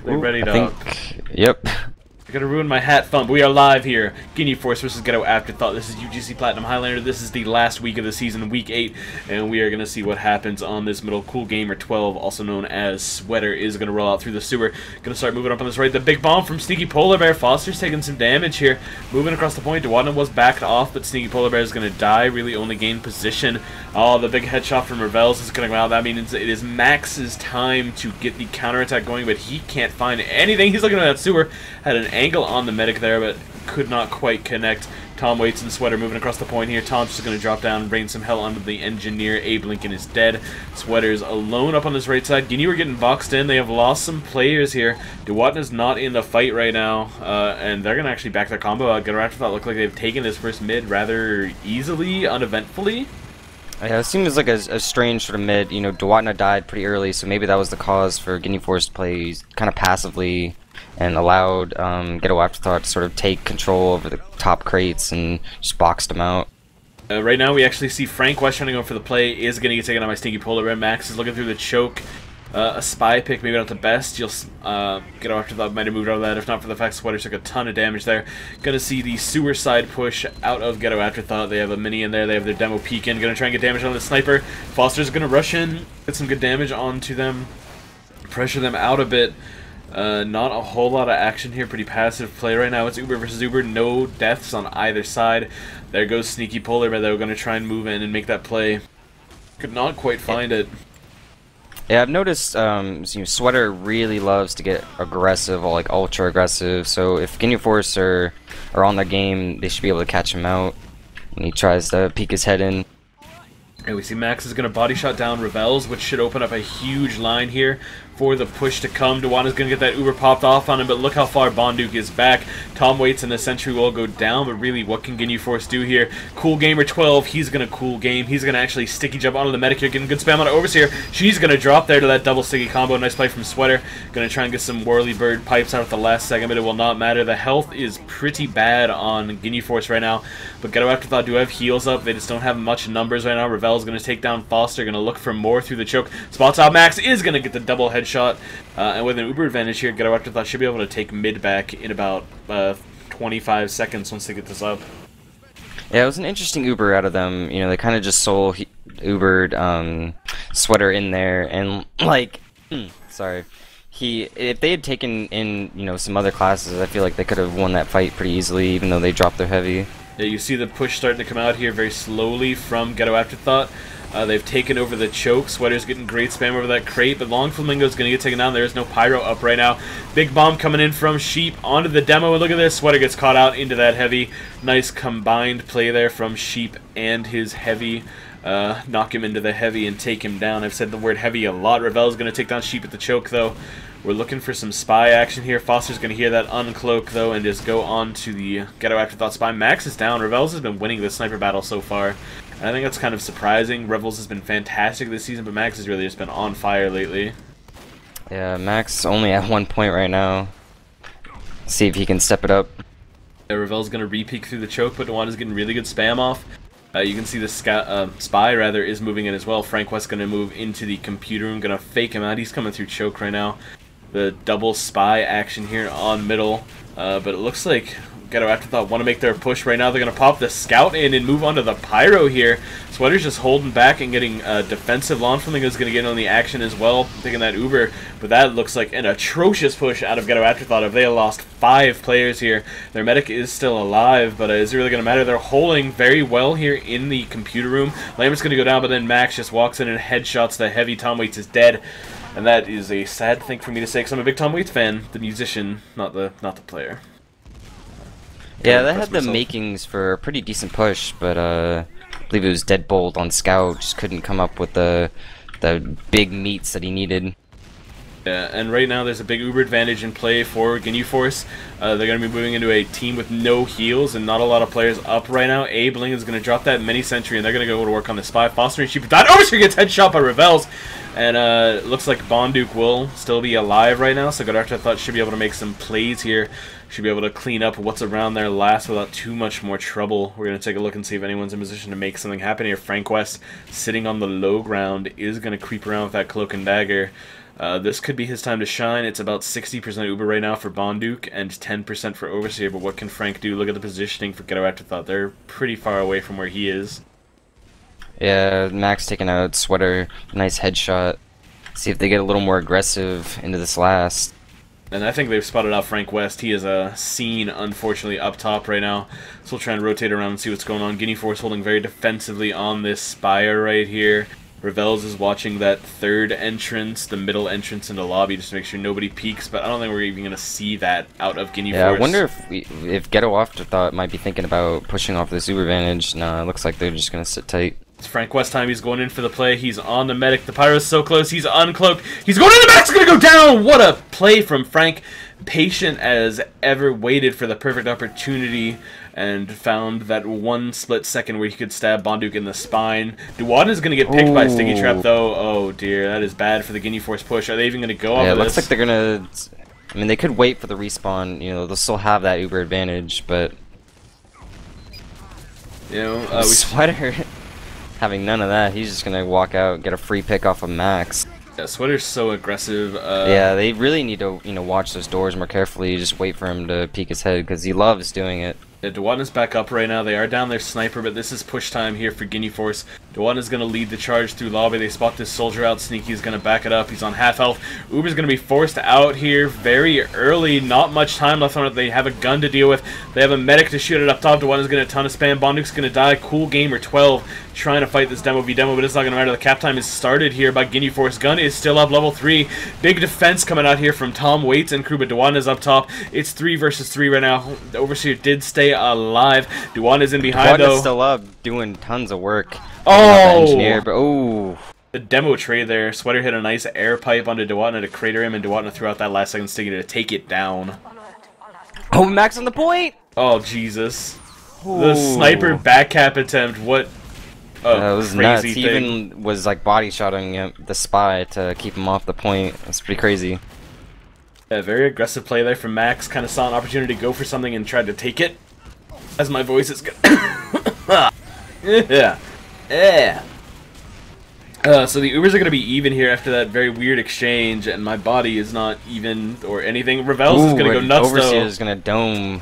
They ready to... I think, yep. I'm gonna ruin my hat thumb. We are live here. Ginyu Force versus Ghetto Afterthought. This is UGC Platinum Highlander. This is the last week of the season, week 8, and we are gonna see what happens on this middle. Cool Gamer 12, also known as Sweater, is gonna roll out through the sewer. Gonna start moving up on this right. The big bomb from Sneaky Polar Bear. Foster's taking some damage here. Moving across the point. Dewadna was backed off, but Sneaky Polar Bear is gonna die. Really only gain position. Oh, the big headshot from Revels is gonna go out. That means it is Max's time to get the counterattack going, but he can't find anything. He's looking at that sewer. Had an angle on the medic there, but could not quite connect. Tom waits and Sweater moving across the point here. Tom's just going to drop down and rain some hell onto the engineer. Abe Lincoln is dead. Sweater's alone up on this right side. Ginyu are getting boxed in. They have lost some players here. Dewadna's not in the fight right now, and they're going to actually back their combo out. Ghetto Afterthought look like they've taken this first mid rather easily, uneventfully. Yeah, it seems like a strange sort of mid. You know, Dewadna died pretty early, so maybe that was the cause for Ginyu Force to play kind of passively and allowed Ghetto Afterthought to sort of take control over the top crates and just boxed them out. Right now we actually see Frank West running over for the play, is going to get taken on by Stinky Polar Bear. Max is looking through the choke. A spy pick, maybe not the best. You'll Ghetto Afterthought might have moved out of that, if not for the fact Sweater took a ton of damage there. Gonna see the sewer side push out of Ghetto Afterthought. They have a mini in there, they have their demo peek in. Gonna try and get damage on the sniper. Foster's gonna rush in, get some good damage onto them, pressure them out a bit. Not a whole lot of action here, pretty passive play right now. It's Uber versus Uber, no deaths on either side. There goes Sneaky Polar Bear, though, gonna try and move in and make that play. Could not quite find it. Yeah, I've noticed you know, Sweater really loves to get aggressive, or like ultra aggressive. So if Ginyu Force are on their game, they should be able to catch him out when he tries to peek his head in. And we see Max is going to body shot down Revels, which should open up a huge line here for the push to come. Dewadna's going to get that Uber popped off on him, but look how far Bonduke is back. Tom waits and the sentry will go down, but really, what can Ginyu Force do here? Cool Gamer 12, he's going to cool game. He's going to actually sticky jump onto the medic here, getting good spam on Overseer. She's going to drop there to that double sticky combo. Nice play from Sweater. Going to try and get some whirly bird pipes out at the last second, but it will not matter. The health is pretty bad on Ginyu Force right now, but Ghetto Afterthought do have heals up. They just don't have much numbers right now. Revel's going to take down Foster, going to look for more through the choke. Spots out Max, is going to get the double headshot, and with an Uber advantage here, Ghetto Afterthought should be able to take mid back in about 25 seconds once they get this up. Yeah, it was an interesting Uber out of them. You know, they kind of just Ubered Sweater in there, and like, sorry, if they had taken in, you know, some other classes, I feel like they could have won that fight pretty easily, even though they dropped their heavy. Yeah, you see the push starting to come out here very slowly from Ghetto Afterthought. They've taken over the choke. Sweater's getting great spam over that crate, but Long Flamingo's going to get taken down. There's no pyro up right now. Big bomb coming in from Sheep onto the demo, and look at this. Sweater gets caught out into that heavy. Nice combined play there from Sheep and his heavy. Knock him into the heavy and take him down. I've said the word heavy a lot. Revel's going to take down Sheep at the choke, though. We're looking for some spy action here. Foster's going to hear that uncloak, though, and just go on to the Ghetto Afterthought spy. Max is down. Revels has been winning the sniper battle so far. And I think that's kind of surprising. Revels has been fantastic this season, but Max has really just been on fire lately. Yeah, Max only at 1 point right now. See if he can step it up. Yeah, Revel's going to re-peek through the choke, but Dewadna's getting really good spam off. You can see the spy rather is moving in as well. Frank West going to move into the computer room, going to fake him out. He's coming through choke right now. The double spy action here on middle, but it looks like Ghetto Afterthought want to make their push right now. They're going to pop the scout in and move on to the pyro here. Sweater's just holding back and getting defensive. Long Flamingo's going to get on the action as well, taking that Uber, but that looks like an atrocious push out of Ghetto Afterthought. If they have lost 5 players here, their medic is still alive, but is it really going to matter? They're holding very well here in the computer room. Lambert's going to go down, but then Max just walks in and headshots the heavy. Tom Waits is dead. And that is a sad thing for me to say, because I'm a big Tom Waits fan, the musician, not the player. Yeah, that had the makings for a pretty decent push, but I believe it was Deadbolt on Scout, just couldn't come up with the big meats that he needed. Yeah, and right now there's a big Uber advantage in play for Ginyu Force. They're going to be moving into a team with no heals and not a lot of players up right now. Abe Lincoln's going to drop that mini sentry, and they're going to go to work on the spy. Foster and Sheep died. Overseer gets headshot by Revels. And it looks like Bonduke will still be alive right now, so Ghetto Afterthought should be able to make some plays here. Should be able to clean up what's around there last without too much more trouble. We're going to take a look and see if anyone's in position to make something happen here. Frank West, sitting on the low ground, is going to creep around with that cloak and dagger. This could be his time to shine. It's about 60% Uber right now for Bonduke and 10% for Overseer, but what can Frank do? Look at the positioning for Ghetto Afterthought. They're pretty far away from where he is. Yeah, Max taking out Sweater. Nice headshot. See if they get a little more aggressive into this last. And I think they've spotted out Frank West. He is seen, unfortunately, up top right now. So we'll try and rotate around and see what's going on. Ginyu Force holding very defensively on this Spire right here. Revels is watching that third entrance, the middle entrance into lobby, just to make sure nobody peeks. But I don't think we're even going to see that out of Ginyu Force. Yeah, I wonder if Ghetto Afterthought might be thinking about pushing off this Uber advantage. Nah, it looks like they're just going to sit tight. It's Frank West time. He's going in for the play. He's on the medic. The Pyro's so close. He's uncloaked. He's going in. The medic's going to go down. What a play from Frank. Patient as ever, waited for the perfect opportunity and found that one split second where he could stab Bonduke in the spine. Duwadin is going to get picked by Sticky Trap, though. Oh, dear. That is bad for the Ginyu Force push. Are they even going to go off Yeah, of it looks this? like they're going to... I mean, they could wait for the respawn. You know, they'll still have that Uber advantage, but... You know, Sweater... Having none of that, he's just gonna walk out, get a free pick off of Max. Yeah, Sweater's so aggressive. Yeah, they really need to, watch those doors more carefully. Just wait for him to peek his head because he loves doing it. Yeah, Duwadin is back up right now. They are down their sniper, but this is push time here for Ginyu Force. Duwadin is going to lead the charge through lobby. They spot this soldier out. Sneaky is going to back it up. He's on half health. Uber's going to be forced out here very early. Not much time left on it. They have a gun to deal with. They have a medic to shoot it up top. Duwadin is going to ton of spam. Bonduke's going to die. Cool Gamer 12 trying to fight this demo v demo, but it's not going to matter. The cap time is started here by Ginyu Force. Gun is still up, level 3. Big defense coming out here from Tom Waits and crew, but Duwadin is up top. It's 3 versus 3 right now. The Overseer did stay alive. Duwadin is in behind, though. Duwadin is still up, doing tons of work. Oh! Engineer, but The demo trade there. Sweater hit a nice air pipe onto Duwadin to crater him, and Duwadin threw out that last second sticky to take it down. Oh, Max on the point! Oh, Jesus. The sniper back cap attempt. What it was crazy nuts. thing. He even was like body shotting the spy to keep him off the point. That's pretty crazy. A very aggressive play there from Max. Kind of saw an opportunity to go for something and tried to take it. As my voice is good. Yeah. Yeah. So the Ubers are going to be even here after that very weird exchange, and my body is not even or anything. Revels is going to go nuts, Overseer though. is going to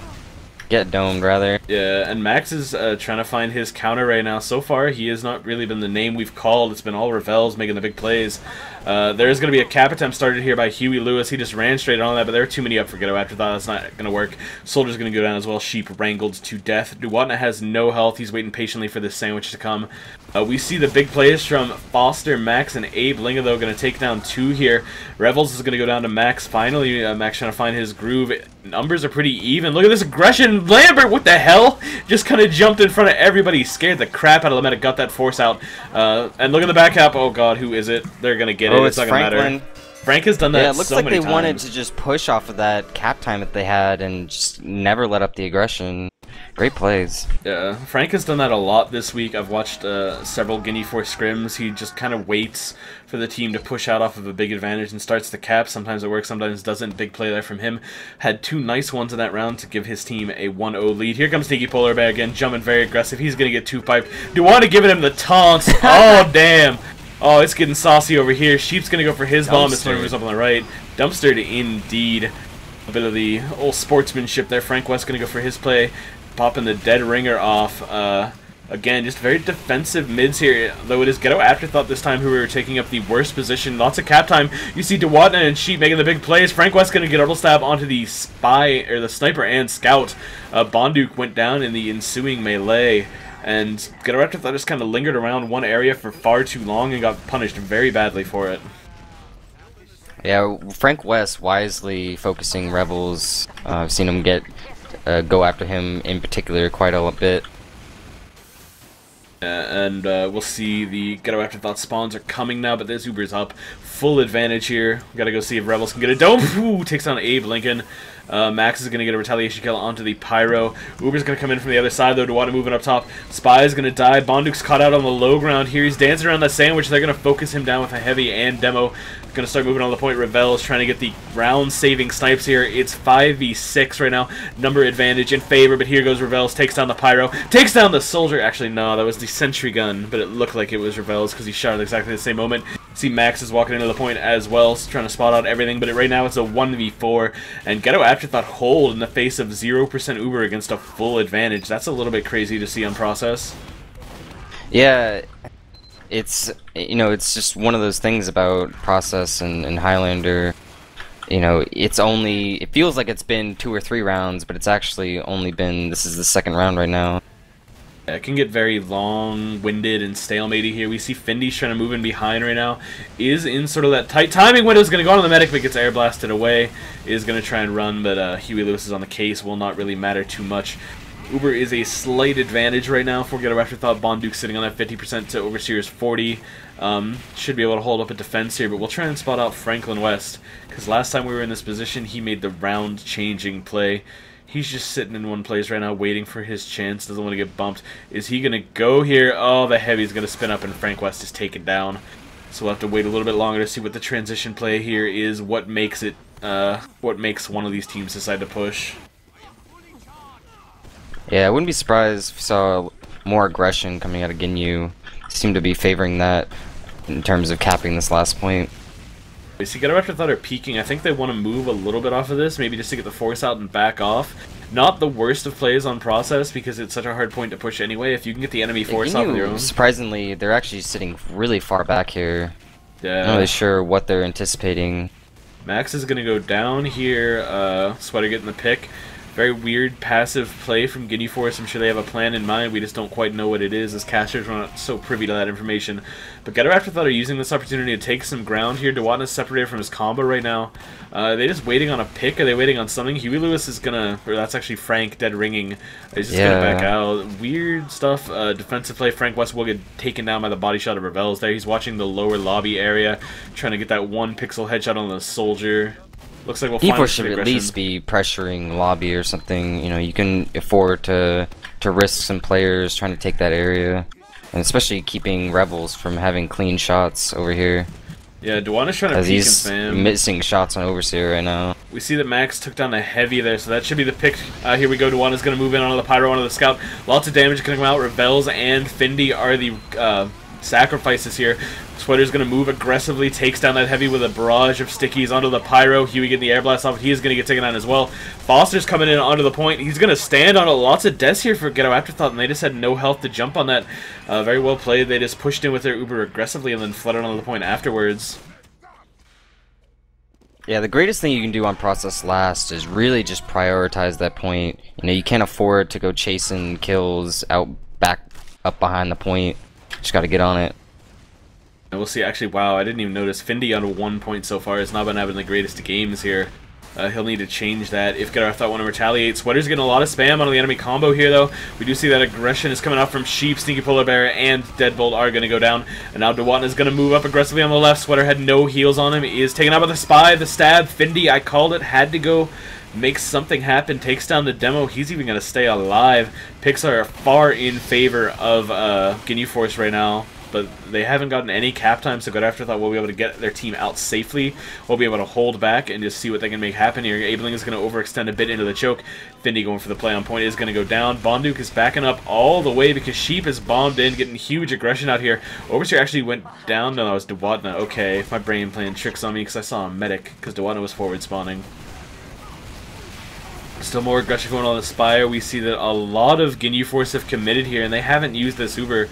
get domed, rather. Yeah, and Max is trying to find his counter right now. So far, he has not really been the name we've called. It's been all Revels making the big plays. There is going to be a cap attempt started here by Huey Lewis. He just ran straight on that, but there are too many up for Ghetto Afterthought. That's not going to work. Soldier's going to go down as well. Sheep wrangled to death. Duwadin has no health. He's waiting patiently for this sandwich to come. We see the big plays from Foster, Max, and Abe Linga, though, going to take down 2 here. Revels is going to go down to Max. Finally, Max trying to find his groove. Numbers are pretty even. Look at this aggression. Lambert, what the hell? Just kind of jumped in front of everybody. Scared the crap out of the medic. Got that force out. And look at the back cap. Oh, God, who is it? They're going to get it. Oh, it's not going to matter. Frank has done that Yeah, it looks so like many they times. wanted to just push off of that cap time that they had and just never let up the aggression. Great plays. Yeah, Frank has done that a lot this week. I've watched several Ginyu Force scrims. He just kind of waits for the team to push out off of a big advantage and starts the cap. Sometimes it works, sometimes it doesn't. Big play there from him. Had 2 nice ones in that round to give his team a 1-0 lead. Here comes Sneaky Polar Bear again, jumping very aggressive. He's going to get 2-piped. Duwadin giving him the taunts. Oh, damn. Oh, it's getting saucy over here. Sheep's going to go for his bomb. This one moves up on the right. Dumpstered indeed. A bit of the old sportsmanship there. Frank West going to go for his play. Popping the dead ringer off. Again, just very defensive mids here. Though it is Ghetto Afterthought this time who are taking up the worst position. Lots of cap time. You see Duwadin and Sheep making the big plays. Frank West going to get double stab onto the spy, or the sniper and scout. Bonduke went down in the ensuing melee. And Ghetto Afterthought just kind of lingered around one area for far too long and got punished very badly for it. Yeah, Frank West wisely focusing Rebels. I've seen him go after him in particular quite a bit. And we'll see the Ghetto Afterthought spawns are coming now, but this Uber's up. Full advantage here. Gotta go see if Rebels can get a dome. Ooh, takes down Abe Lincoln. Max is going to get a retaliation kill onto the Pyro. Uber's going to come in from the other side, though. Duwadin moving up top. Spy is going to die. Bonduke's caught out on the low ground here. He's dancing around that sandwich. They're going to focus him down with a heavy and demo. Going to start moving on the point. Revell is trying to get the round-saving snipes here. It's 5v6 right now. Number advantage in favor, but here goes Revels. Takes down the Pyro. Takes down the Soldier. Actually, no, that was the Sentry Gun, but it looked like it was Revels because he shot at exactly the same moment. See Max is walking into the point as well, trying to spot out everything, but right now it's a 1v4, and Ghetto Afterthought hold in the face of 0% Uber against a full advantage. That's a little bit crazy to see on Process. Yeah, it's, you know, it's just one of those things about Process and Highlander. You know, it feels like it's been 2 or 3 rounds, but it's actually only been, this is the 2nd round right now. It can get very long-winded and stalematy here. We see Findy's trying to move in behind right now. Is in sort of that tight timing window. Is going to go on the medic, but gets air blasted away. Is going to try and run, but Huey Lewis is on the case. Will not really matter too much. Uber is a slight advantage right now for Ghetto Afterthought. Bonduke sitting on that 50% to Overseer's 40. Should be able to hold up a defense here, but we'll try and spot out Franklin West, because last time we were in this position, he made the round-changing play. He's just sitting in one place right now, waiting for his chance. Doesn't want to get bumped. Is he going to go here? Oh, the heavy's going to spin up, and Frank West is taken down. So we'll have to wait a little bit longer to see what the transition play here is. What makes it? What makes one of these teams decide to push? Yeah, I wouldn't be surprised if we saw more aggression coming out of Ginyu. Seem to be favoring that in terms of capping this last point. We see Ghetto Afterthought are peeking. I think they want to move a little bit off of this, maybe just to get the force out and back off. Not the worst of plays on Process, because it's such a hard point to push anyway. If you can get the enemy force off of your own. Surprisingly, they're actually sitting really far back here. Yeah. I'm not really sure what they're anticipating. Max is going to go down here. Sweater getting the pick. Very weird passive play from Ginyu Force. I'm sure they have a plan in mind. We just don't quite know what it is, as casters are not so privy to that information. But Ghetto Afterthought are using this opportunity to take some ground here. Dewatna is separated from his combo right now. Are they just waiting on a pick? Are they waiting on something? Huey Lewis is gonna, or that's actually Frank dead ringing. He's just gonna back out. Weird stuff. Defensive play. Frank West will get taken down by the body shot of Revels there. He's watching the lower lobby area, trying to get that 1 pixel headshot on the soldier. Looks like we'll find Force should at least be pressuring lobby or something. You know, you can afford to risk some players trying to take that area, and especially keeping Rebels from having clean shots over here. Yeah, Dewatna's trying to peek and spam. He's missing shots on Overseer right now. We see that Max took down a heavy there, so that should be the pick. Here we go. Dewatna's going to move in onto the Pyro, onto the Scout. Lots of damage going to come out. Rebels and Findy are the sacrifices here. Sweater's going to move aggressively, takes down that heavy with a barrage of stickies onto the Pyro. Huey getting the air blast off. He is going to get taken down as well. Foster's coming in onto the point. He's going to stand on lots of deaths here for Ghetto Afterthought, and they just had no health to jump on that. Very well played. They just pushed in with their Uber aggressively and then flooded onto the point afterwards. Yeah, the greatest thing you can do on Process last is really just prioritize that point. You know, you can't afford to go chasing kills up behind the point. Just got to get on it. And we'll see. Actually, wow, I didn't even notice. Findy on 1 point so far has not been having the greatest games here. He'll need to change that if Ghetto Afterthought want to retaliate. Sweater's getting a lot of spam on the enemy combo here, though. We do see that aggression is coming out from Sheep, Sneaky Polar Bear, and Deadbolt are going to go down. And now Dewatna is going to move up aggressively on the left. Sweater had no heals on him. He is taken out by the Spy, the stab. Findy, I called it, had to go make something happen. Takes down the demo. He's even going to stay alive. Picks are far in favor of Ginyu Force right now, but they haven't gotten any cap time, so Ghetto Afterthought will be able to get their team out safely. We'll be able to hold back and just see what they can make happen here. Abling is going to overextend a bit into the choke. Findy going for the play on point is going to go down. Bonduke is backing up all the way because Sheep is bombed in, getting huge aggression out here. Overseer actually went down. No, that was Dewatna. Okay, my brain playing tricks on me because I saw a medic because Dewatna was forward spawning. Still more aggression going on the Spire. We see that a lot of Ginyu Force have committed here, and they haven't used this Uber.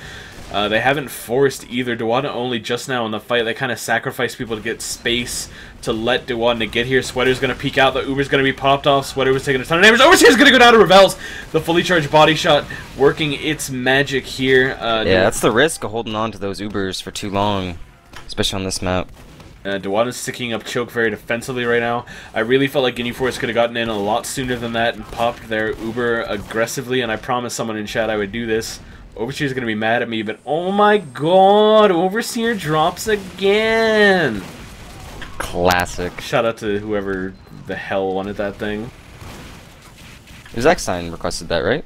They haven't forced either. Dewatna only just now in the fight. They kind of sacrificed people to get space to let Dewatna get here. Sweater's going to peek out. The Uber's going to be popped off. Sweater was taking a ton of damage. Overseer's going to go down to Revels. The fully charged body shot working its magic here. Yeah, that's the risk of holding on to those Ubers for too long, especially on this map. Dewatna's sticking up choke very defensively right now. I really felt like Ginyu Force could have gotten in a lot sooner than that and popped their Uber aggressively, and I promised someone in chat I would do this. Overseer's going to be mad at me, but oh my god, Overseer drops again! Classic. Shout out to whoever the hell wanted that thing. It was Xsign requested that, right?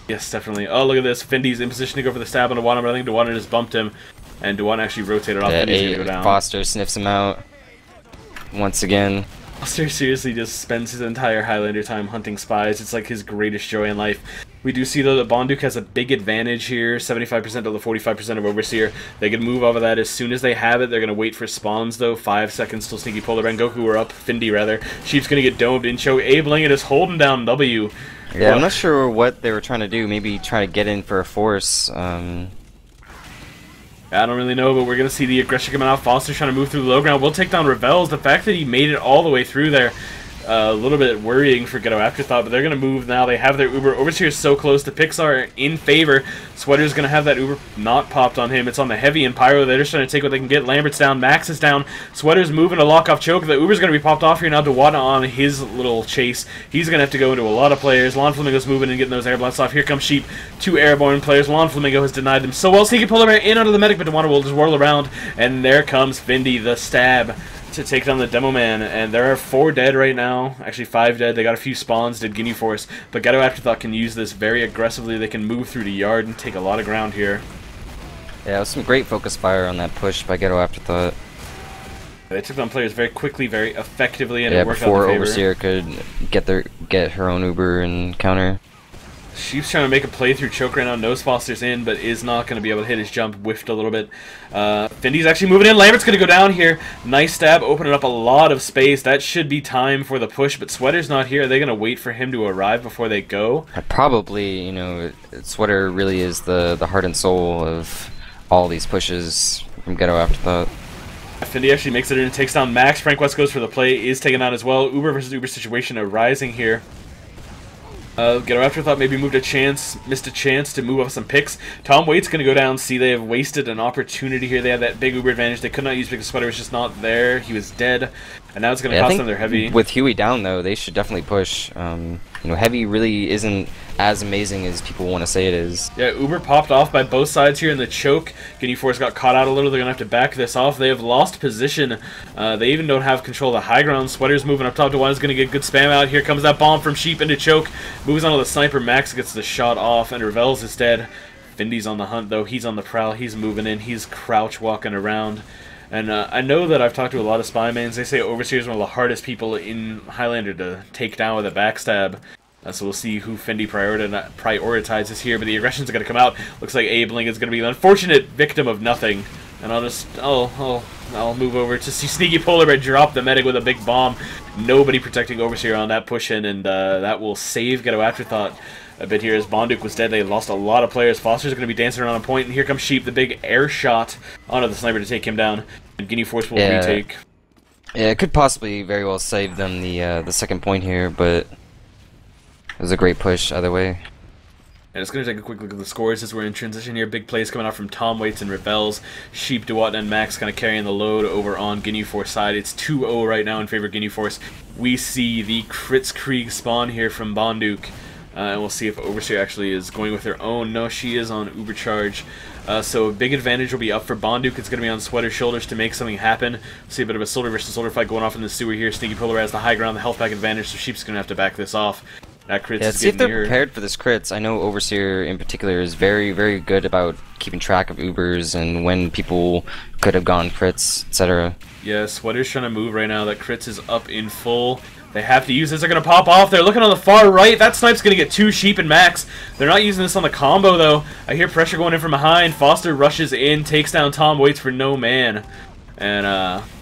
Yes, definitely. Oh, look at this. Findy's in position to go for the stab on Dewatna, but I think Dewatna just bumped him. And Dewatna actually rotated off. Yeah, Findy's going to go down. Foster sniffs him out once again. Foster seriously just spends his entire Highlander time hunting spies. It's like his greatest joy in life. We do see, though, that Bonduk has a big advantage here, 75% to the 45% of Overseer. They can move off of that as soon as they have it. They're going to wait for spawns, though. 5 seconds till Sneaky Polar Bear and Goku are up. Findy, rather. Sheep's going to get domed. Incho, Abe Lincoln is holding down W. Yeah, I'm not sure what they were trying to do. Maybe try to get in for a force. I don't really know, but we're going to see the aggression coming out. Foster's trying to move through the low ground. We'll take down Revels. The fact that he made it all the way through there, a little bit worrying for Ghetto Afterthought, but they're going to move now. They have their Uber. Overseer is so close to Pixar in favor. Sweater's going to have that Uber not popped on him. It's on the Heavy and Pyro. They're just trying to take what they can get. Lambert's down. Max is down. Sweater's moving to lock off Choke. The Uber's going to be popped off here now. Dewada on his little chase. He's going to have to go into a lot of players. Lon Flamingo's moving and getting those air blasts off. Here comes Sheep. 2 airborne players. Lon Flamingo has denied them so well. Sneaky Polar Bear in under the medic, but Dewada will just whirl around. And there comes Findy, the stab, to take down the Demo Man, and there are 4 dead right now. Actually, 5 dead. They got a few spawns, did Ginyu Force, but Ghetto Afterthought can use this very aggressively. They can move through the yard and take a lot of ground here. Yeah, it was some great focus fire on that push by Ghetto Afterthought. They took down players very quickly, very effectively, and yeah, it worked before out in favor. Overseer could get her own Uber and counter. Sheep's trying to make a play through Choke right now. Knows Foster's in, but is not going to be able to hit his jump. Whiffed a little bit. Findy's actually moving in. Lambert's going to go down here. Nice stab, opening up a lot of space. That should be time for the push, but Sweater's not here. Are they going to wait for him to arrive before they go? Probably, you know, Sweater really is the heart and soul of all these pushes from Ghetto Afterthought. Findy actually makes it in and takes down Max. Frank West goes for the play, is taken out as well. Uber versus Uber situation arising here. Ghetto Afterthought maybe missed a chance to move off some picks. Tom Waite's going to go down. See, they have wasted an opportunity here. They had that big Uber advantage. They could not use because Sweater was just not there. He was dead. And now it's going to cost them their Heavy. With Huey down, though, they should definitely push. You know, Heavy really isn't as amazing as people want to say it is. Yeah, Uber popped off by both sides here in the choke. Ginyu Force got caught out a little. They're going to have to back this off. They have lost position. They even don't have control of the high ground. Sweater's moving up top. Dewada's going to get good spam out. Here comes that bomb from Sheep into choke. Moves on to the sniper. Max gets the shot off, and Revels is dead. Findy's on the hunt, though. He's on the prowl. He's moving in. He's crouch walking around. And I know that I've talked to a lot of spy mains. They say Overseer is one of the hardest people in Highlander to take down with a backstab. So we'll see who Findy prioritizes here. But the aggression's going to come out. Looks like Abe Lincoln's going to be the unfortunate victim of nothing. And I'll move over to see Sneaky Polar Bear drop the medic with a big bomb. Nobody protecting Overseer on that push in, and that will save Ghetto Afterthought a bit here as Bonduk was dead. They lost a lot of players. Foster's going to be dancing around a point, and here comes Sheep, the big air shot onto the sniper to take him down. And Ginyu Force will retake. Yeah, it could possibly very well save them the second point here, but it was a great push either way. And it's going to take a quick look at the scores as we're in transition here. Big plays coming out from Tom Waits and Revels. Sheep, Dewat, and Max kind of carrying the load over on Ginyu Force side. It's 2-0 right now in favor of Ginyu Force. We see the Kritzkrieg spawn here from Bonduk. And we'll see if Overseer actually is going with her own. No, she is on Uber Charge. So a big advantage will be up for Bonduk. It's going to be on Sweater's shoulders to make something happen. We'll see a bit of a soldier versus soldier fight going off in the sewer here. Sneaky Polar has the high ground, the health pack advantage, so Sheep's going to have to back this off. That crits see if they're prepared for this crits. I know Overseer in particular is very, very good about keeping track of Ubers and when people could have gone crits, etc. Yeah, Sweater's trying to move right now. That crits is up in full. They have to use this. They're going to pop off. They're looking on the far right. That snipe's going to get 2 Sheep and Max. They're not using this on the combo, though. I hear pressure going in from behind. Foster rushes in, takes down Tom, waits for no man. And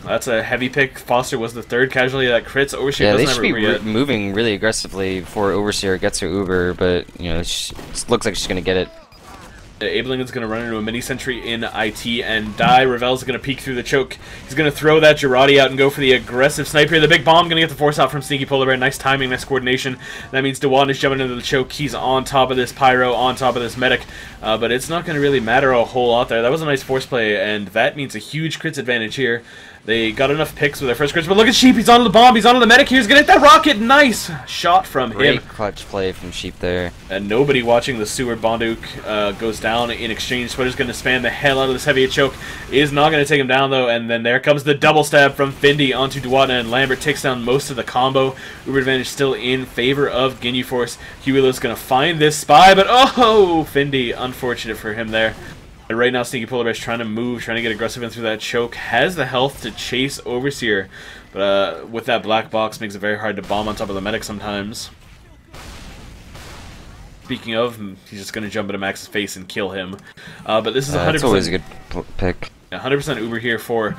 that's a heavy pick. Foster was the 3rd casualty of that crits. Overseer they doesn't should have Uber be moving really aggressively before Overseer gets her Uber, but, you know, it looks like she's going to get it. Abe Lincoln's going to run into a mini-sentry in IT and die. Revels going to peek through the choke. He's going to throw that Girardi out and go for the aggressive sniper. The big bomb going to get the force out from Sneaky Polar Bear. Nice timing, nice coordination. That means Dewan is jumping into the choke. He's on top of this Pyro, on top of this medic. But it's not going to really matter a whole lot there. That was a nice force play, and that means a huge crits advantage here. They got enough picks with their first crits, but look at Sheep. He's onto the bomb. He's onto the medic. He's going to hit that rocket. Nice shot from him. Great clutch play from Sheep there. And nobody watching the sewer. Bonduk goes down in exchange. Sweater's going to spam the hell out of this heavy choke. Is not going to take him down, though. And then there comes the double stab from Findy onto Duwatna, and Lambert takes down most of the combo. Uber advantage still in favor of Ginyu Force. Hueylo's going to find this spy, but oh, Findy. Unfortunate for him there. And right now, Sneaky Polar Bear's trying to move, trying to get aggressive in through that choke. Has the health to chase Overseer, but with that black box, makes it very hard to bomb on top of the medic sometimes. Speaking of, he's just going to jump into Max's face and kill him. But this is 100%. That's always a good pick. 100% Uber here for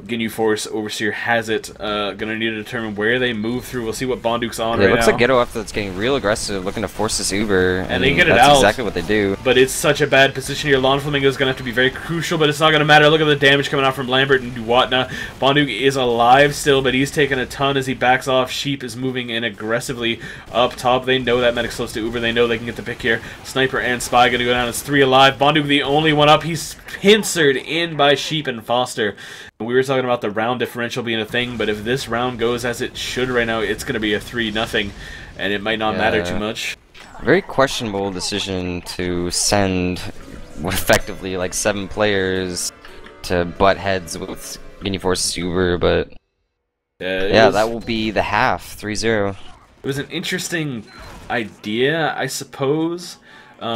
Ginyu Force. Overseer has it. Gonna need to determine where they move through. We'll see what Bonduk's on right now. It looks like Ghetto Afterthought's getting real aggressive, looking to force this Uber. And they get it that's out. That's exactly what they do. But it's such a bad position here. Lon Flamingo's gonna have to be very crucial, but it's not gonna matter. Look at the damage coming out from Lambert and Duwatna. Bonduk is alive still, but he's taking a ton as he backs off. Sheep is moving in aggressively up top. They know that medic's close to Uber. They know they can get the pick here. Sniper and Spy gonna go down as 3 alive. Bonduk the only one up. He's pincered in by Sheep and Foster. We were talking about the round differential being a thing, but if this round goes as it should right now, it's going to be a 3-0, and it might not matter too much. Very questionable decision to send effectively like 7 players to butt heads with Ginyu Force's Uber, but yeah, that will be the half, 3-0. It was an interesting idea, I suppose.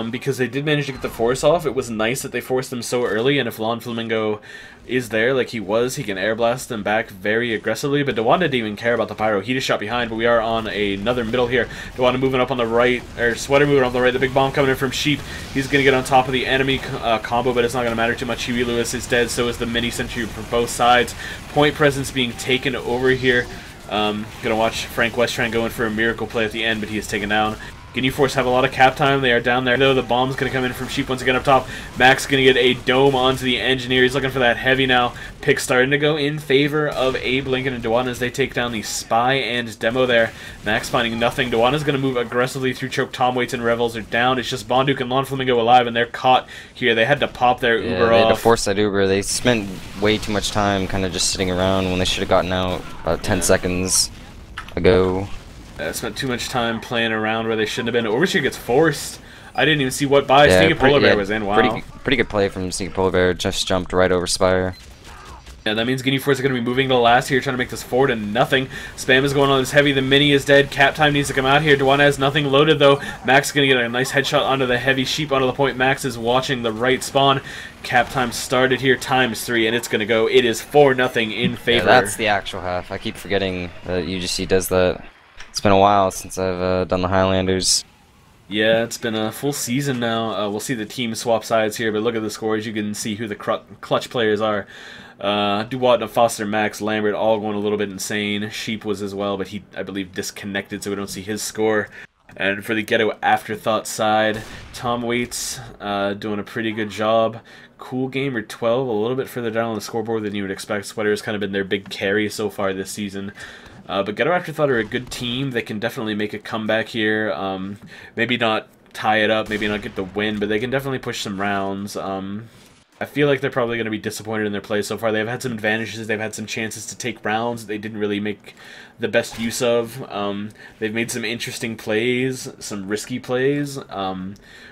Because they did manage to get the force off. It was nice that they forced them so early, and if Lon Flamingo is there like he was, he can air blast them back very aggressively, but Dewanda didn't even care about the pyro. He just shot behind, but we are on another middle here. Dewanda moving up on the right, or Sweater moving up on the right, the big bomb coming in from Sheep. He's going to get on top of the enemy combo, but it's not going to matter too much. Huey Lewis is dead, so is the mini sentry for both sides. Point presence being taken over here. Gonna watch Frank West try and go in for a miracle play at the end, but he is taken down. Ginyu Force have a lot of cap time. They are down there, though. The bomb's going to come in from Sheep once again up top. Max going to get a dome onto the engineer. He's looking for that heavy now. Pick starting to go in favor of Abe, Lincoln, and Dewan as they take down the Spy and Demo there. Max finding nothing. Dewana's going to move aggressively through choke. Tom Waits and Revels are down. It's just Bonduk and Lon Flamingo alive, and they're caught here. They had to pop their Uber they off. had to force that Uber. They spent way too much time kind of just sitting around when they should have gotten out about 10 seconds ago. Spent too much time playing around where they shouldn't have been. Overseer gets forced. I didn't even see what buy. Sneaky Polar Bear was in. Wow. Pretty good play from Sneaky Polar Bear. Just jumped right over Spire. Yeah, that means Ginyu Force is going to be moving to last here, trying to make this 4-0. Spam is going on this heavy. The mini is dead. Cap time needs to come out here. Dewana has nothing loaded, though. Max is going to get a nice headshot onto the heavy. Sheep onto the point. Max is watching the right spawn. Cap time started here, ×3, and it's going to go. It is 4-0 in favor. Yeah, that's the actual half. I keep forgetting that UGC does that. It's been a while since I've done the Highlanders. Yeah, it's been a full season now. We'll see the team swap sides here, but look at the scores. You can see who the clutch players are. Duwat, Foster, Max, Lambert, all going a little bit insane. Sheep was as well, but he, I believe, disconnected, so we don't see his score. And for the Ghetto Afterthought side, Tom Waits doing a pretty good job. Cool Gamer 12, a little bit further down on the scoreboard than you would expect. Sweater has kind of been their big carry so far this season. But Ghetto Afterthought are a good team. They can definitely make a comeback here. Maybe not tie it up, maybe not get the win, but they can definitely push some rounds. I feel like they're probably going to be disappointed in their play so far. They've had some advantages. They've had some chances to take rounds that they didn't really make the best use of. They've made some interesting plays, some risky plays,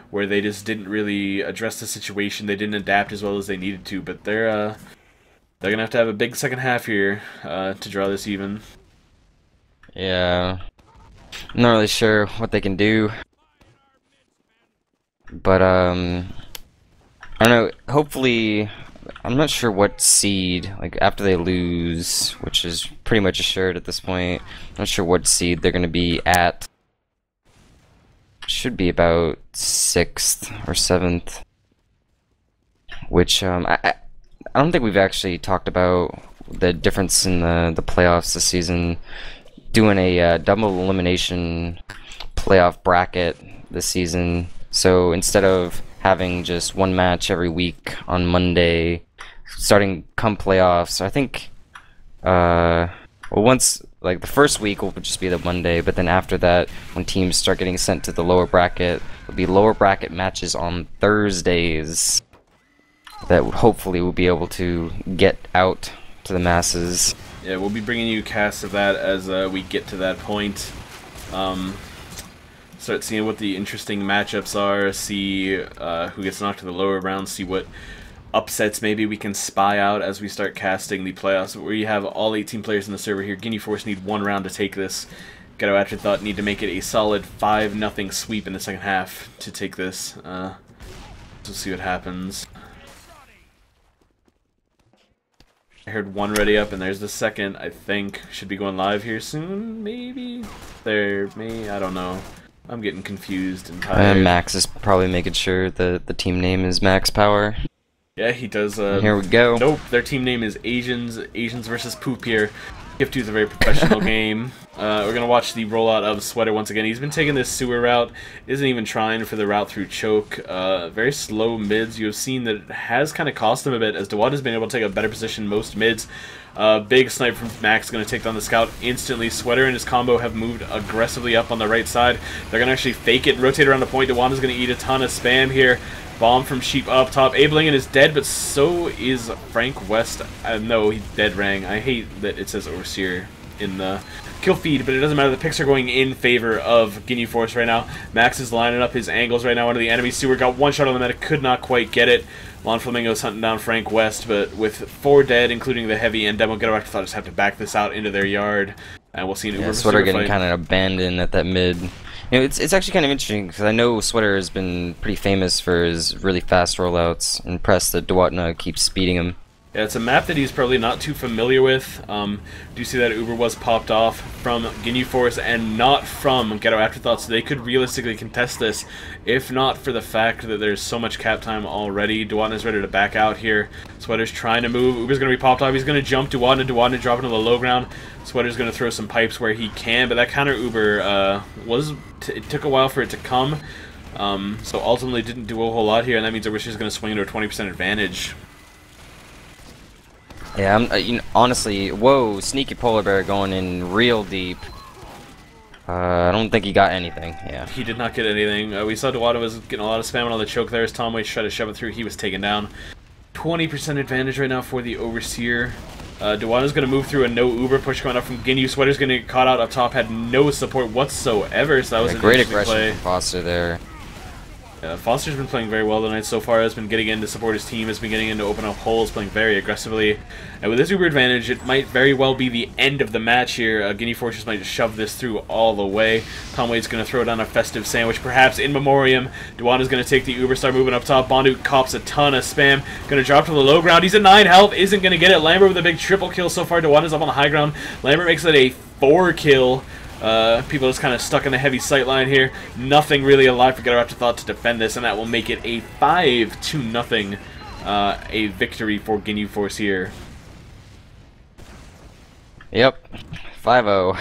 where they just didn't really address the situation. They didn't adapt as well as they needed to, but they're going to have a big second half here to draw this even. Yeah, I'm not really sure what they can do, but I don't know, hopefully, I'm not sure what seed, like after they lose, which is pretty much assured at this point, I'm not sure what seed they're going to be at. Should be about 6th or 7th, which I don't think we've actually talked about the difference in the playoffs this season. Doing a double elimination playoff bracket this season, so instead of having just one match every week on Monday, starting come playoffs, I think well, once, like, the first week will just be the Monday, but then after that, when teams start getting sent to the lower bracket, there'll be lower bracket matches on Thursdays that hopefully we'll be able to get out to the masses. Yeah, we'll be bringing you casts of that as we get to that point. Start seeing what the interesting matchups are, see who gets knocked to the lower rounds, see what upsets maybe we can spy out as we start casting the playoffs. We have all 18 players in the server here. Ginyu Force need 1 round to take this. Ghetto Afterthought need to make it a solid 5-0 sweep in the second half to take this. We'll see what happens. I heard 1 ready up, and there's the second, I think. Should be going live here soon, maybe? I don't know. I'm getting confused and tired. Max is probably making sure that the team name is Max Power. Yeah, he does. Here we go. Nope, their team name is Asians versus Poop here. Gift 2 is a very professional game. We're going to watch the rollout of Sweater once again. He's been taking this sewer route, isn't even trying for the route through choke. Very slow mids. You have seen that it has kind of cost him a bit, as Dewad has been able to take a better position most mids. Big snipe from Max going to take down the scout instantly. Sweater and his combo have moved aggressively up on the right side. They're going to actually fake it, rotate around the point. Dewad is going to eat a ton of spam here. Bomb from Sheep up top. Abelingen is dead, but so is Frank West. No, he's dead rang. I hate that it says Overseer in the kill feed, but it doesn't matter. The picks are going in favor of Ginyu Force right now. Max is lining up his angles right now under the enemy sewer. Got one shot on the meta, could not quite get it. Lon Flamingo's hunting down Frank West, but with 4 dead, including the heavy and Demo Ghetto, Afterthought just have to back this out into their yard. And we'll see an Uber Sweater getting fight. kind of abandoned at that mid. You know, it's actually kind of interesting because I know Sweater has been pretty famous for his really fast rollouts. Impressed that Dewatna keeps speeding him. Yeah, it's a map that he's probably not too familiar with. Do you see that Uber was popped off from Ginyu Force and not from Ghetto Afterthought, so they could realistically contest this, if not for the fact that there's so much cap time already. Dewatna's ready to back out here. Sweater's trying to move. Uber's going to be popped off. He's going to jump Dewatna. Dewatna dropping to the low ground. Sweater's going to throw some pipes where he can, but that counter Uber it took a while for it to come, so ultimately didn't do a whole lot here, and that means Uber's just going to swing into a 20% advantage. Yeah, honestly, whoa, sneaky polar bear going in real deep. I don't think he got anything. Yeah, he did not get anything. We saw Dewatna was getting a lot of spam on the choke there as Tom Waits tried to shove it through. He was taken down. 20% advantage right now for the Overseer. Dewatna's going to move through a no Uber push coming up from Ginyu. Sweater's going to get caught out up top, had no support whatsoever, so that was a great interesting aggression play. from Foster there. Foster's been playing very well tonight so far, has been getting in to support his team, has been getting in to open up holes, playing very aggressively. And with this Uber advantage, it might very well be the end of the match here. Ginyu Force just might just shove this through all the way. Tom Wade's going to throw down a festive sandwich, perhaps in memoriam. Dewatna's going to take the Uber, start moving up top. Bondu cops a ton of spam, going to drop to the low ground. He's at 9 health, isn't going to get it. Lambert with a big triple kill so far. Dewatna's up on the high ground. Lambert makes it a 4 kill. People just kind of stuck in the heavy sight line here. Nothing really alive for Ghetto Afterthought to defend this, and that will make it a 5-0 a victory for Ginyu Force here. Yep, 5-0.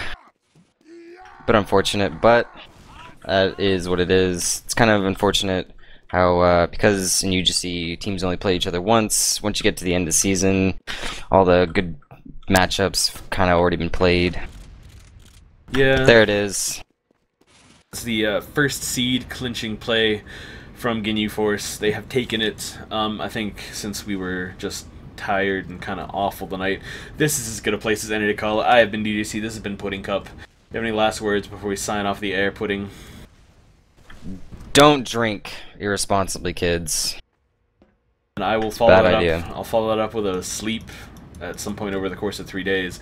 Bit unfortunate, but that is what it is. It's kind of unfortunate how, because in UGC, teams only play each other once. Once you get to the end of the season, all the good matchups kind of already been played. Yeah. There it is. It's the first seed clinching play from Ginyu Force. They have taken it, I think, since we were just tired and kind of awful tonight. This is as good a place as any to call it. I have been DJC. This has been Pudding Cup. Do you have any last words before we sign off the air, Pudding? Don't drink irresponsibly, kids. And I will follow that idea. up. I'll follow that up with a sleep at some point over the course of 3 days.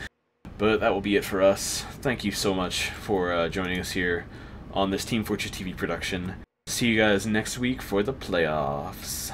But that will be it for us. Thank you so much for joining us here on this Team Fortress TV production. See you guys next week for the playoffs.